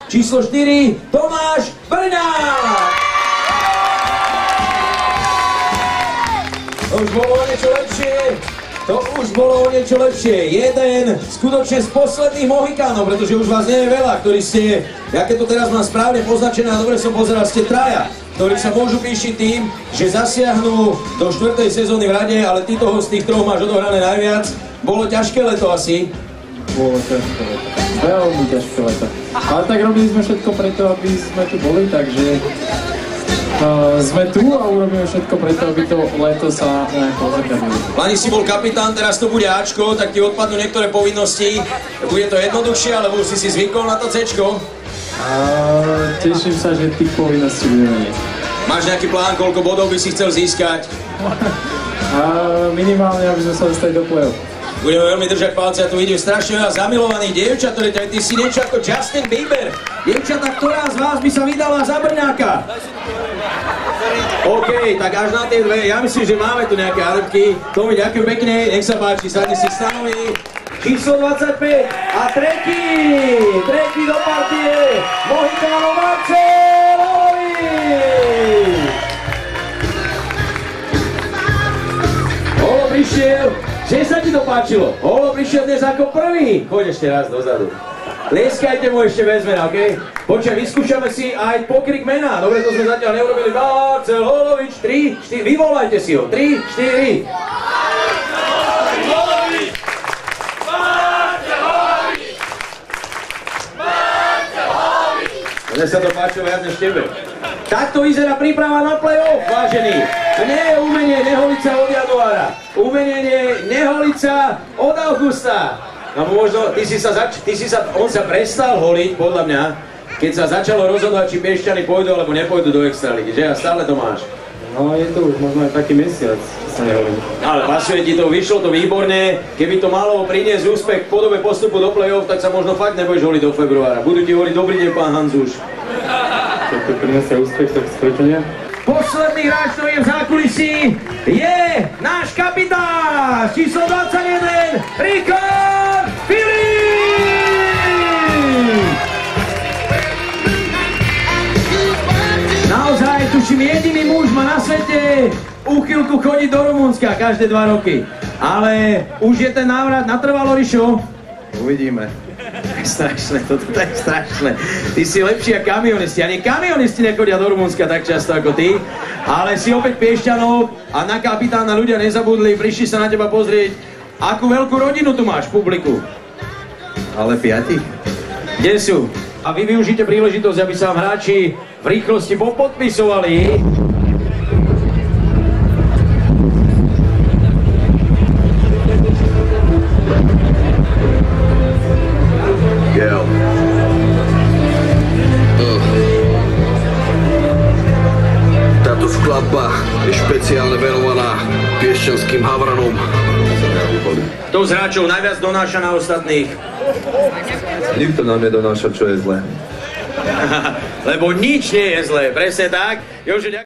číslo 4, Tomáš Brňák. To už bolo o niečo lepšie. To už bolo o niečo lepšie. Jeden skutočne z posledných Mohikánov, pretože už vás nie je veľa, ktorí ste, ja keď to teraz mám správne poznačené a dobre som pozeral, ste traja, ktorí sa môžu píšiť tým, že zasiahnu do 4. sezóny v rade, ale ty toho z tých troch máš odohrané najviac. Bolo ťažké leto asi? Bolo ťažké leto. Veľmi ťažké leto. Ale tak robili sme všetko preto, aby sme tu boli, takže sme tu a urobíme všetko preto, aby to leto sa nejako odzrkadlilo. Lani si bol kapitán, teraz to bude Ačko, tak ti odpadnú niektoré povinnosti. Bude to jednoduchšie, alebo už si zvykol na to Cčko? Teším sa, že tých povinností bude menej. Máš nejaký plán, koľko bodov by si chcel získať? Minimálne, aby sme sa dostali do play-off. Budeme veľmi držať palce a tu vidím strašne veľa zamilovaných dievčat, ktoré ty si niečo ako Justin Bieber. Dievčata, ktorá z vás by sa vydala za Brňáka? OK, tak až na tie dve, ja myslím, že máme tu nejaké adepky. Tomi, ďakujem pekne, nech sa páči, sadni si stanovi. Číslo 25 a tretí do partie, Mohikánov Marcel Holovič. Holo prišiel. Že sa ti to páčilo? Holo prišiel dnes ako prvý. Choď ešte raz dozadu. Lieskajte mu ešte bez mena, okej? Počkaj, vyskúšame si aj pokrik mena. Dobre, to sme zatiaľ neurobili. Marcel Holovič, 3, 4, vyvolajte si ho. 3, 4. Marcel Holovič! Marcel Holovič! Marcel Holovič! Mne sa to páčilo viac než tebe. Takto vyzerá príprava na play-off, vážený. Nie je umenie Neholica od januára. Umenie Neholica od augusta. No možno, on sa prestal holiť, podľa mňa, keď sa začalo rozhodovať, či Piešťany pôjdu alebo nepôjdu do extraligy, že? A stále to máš. No je to už možno aj taký mesiac, sa neholím. Ale pasuje ti to, vyšlo to výborne. Keby to malo priniesť úspech v podobe postupu do play-off, tak sa možno fakt nebudeš holiť do februára. Budú ti hovoriť dobrý deň, pán Hanzuš. Keď to prinesie úspech, tak prečo nie? Posledný hráč, ktorý je v zákulisí, je náš kapitán, číslo 21, Richard Filip! Naozaj, tuším, jediný muž má na svete úchylku chodiť do Rumunska každé 2 roky. Ale už je ten návrat natrvalo, Rišo? Uvidíme. Strašné, toto je strašné. Ty si lepší ako kamionisti. Ani kamionisti nechodia do Rumunska tak často ako ty. Ale si opäť Piešťanov a na kapitána ľudia nezabudli, prišli sa na teba pozrieť. Akú veľkú rodinu tu máš v publiku? Ale 5? Kde sú? A vy využite príležitosť, aby sa vám hráči v rýchlosti popodpisovali. Táto skladba je špeciálne venovaná piešťanským havranom. Kto z hráčov najviac donáša na ostatných? Nikto nám nedonáša, čo je zlé. Lebo nič nie je zlé, presne tak. Jože,